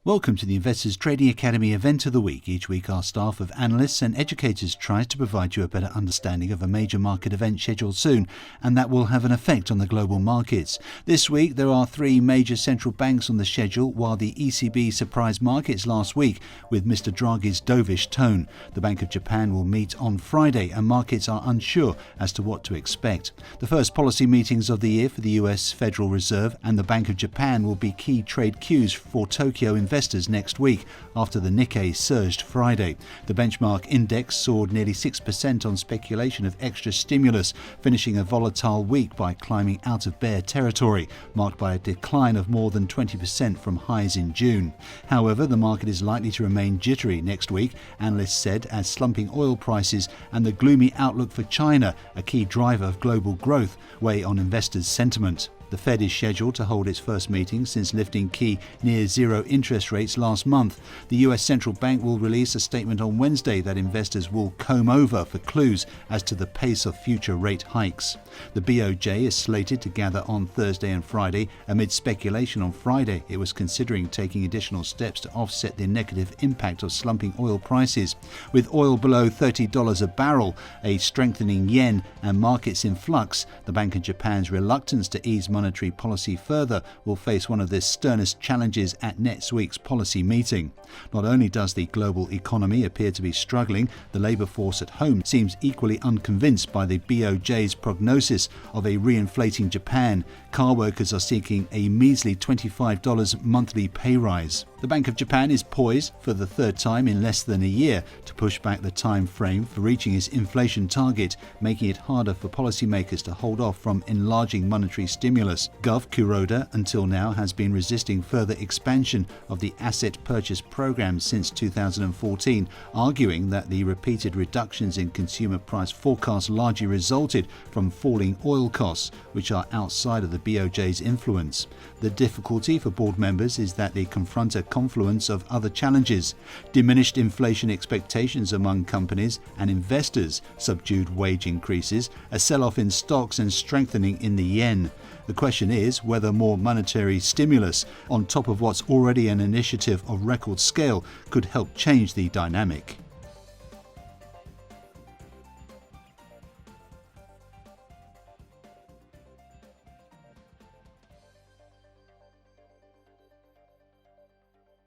Welcome to the Investors Trading Academy event of the week. Each week our staff of analysts and educators tries to provide you a better understanding of a major market event scheduled soon, and that will have an effect on the global markets. This week there are three major central banks on the schedule, while the ECB surprised markets last week with Mr. Draghi's dovish tone. The Bank of Japan will meet on Friday and markets are unsure as to what to expect. The first policy meetings of the year for the US Federal Reserve and the Bank of Japan will be key trade cues for Tokyo investors next week after the Nikkei surged Friday. The benchmark index soared nearly 6% on speculation of extra stimulus, finishing a volatile week by climbing out of bear territory, marked by a decline of more than 20% from highs in June. However, the market is likely to remain jittery next week, analysts said, as slumping oil prices and the gloomy outlook for China, a key driver of global growth, weigh on investors' sentiment. The Fed is scheduled to hold its first meeting since lifting key near-zero interest rates last month. The US Central Bank will release a statement on Wednesday that investors will comb over for clues as to the pace of future rate hikes. The BOJ is slated to gather on Thursday and Friday. Amid speculation on Friday, it was considering taking additional steps to offset the negative impact of slumping oil prices. With oil below $30 a barrel, a strengthening yen and markets in flux, the Bank of Japan's reluctance to ease monetary policy further will face one of the sternest challenges at next week's policy meeting. Not only does the global economy appear to be struggling, the labour force at home seems equally unconvinced by the BOJ's prognosis of a reinflating Japan. Car workers are seeking a measly $25 monthly pay rise. The Bank of Japan is poised for the third time in less than a year to push back the time frame for reaching its inflation target, making it harder for policymakers to hold off from enlarging monetary stimulus. Gov. Kuroda until now has been resisting further expansion of the asset purchase program since 2014, arguing that the repeated reductions in consumer price forecasts largely resulted from falling oil costs, which are outside of the BOJ's influence. The difficulty for board members is that they confront a confluence of other challenges: diminished inflation expectations among companies and investors, subdued wage increases, a sell-off in stocks and strengthening in the yen. The question is whether more monetary stimulus, on top of what's already an initiative of record scale, could help change the dynamic.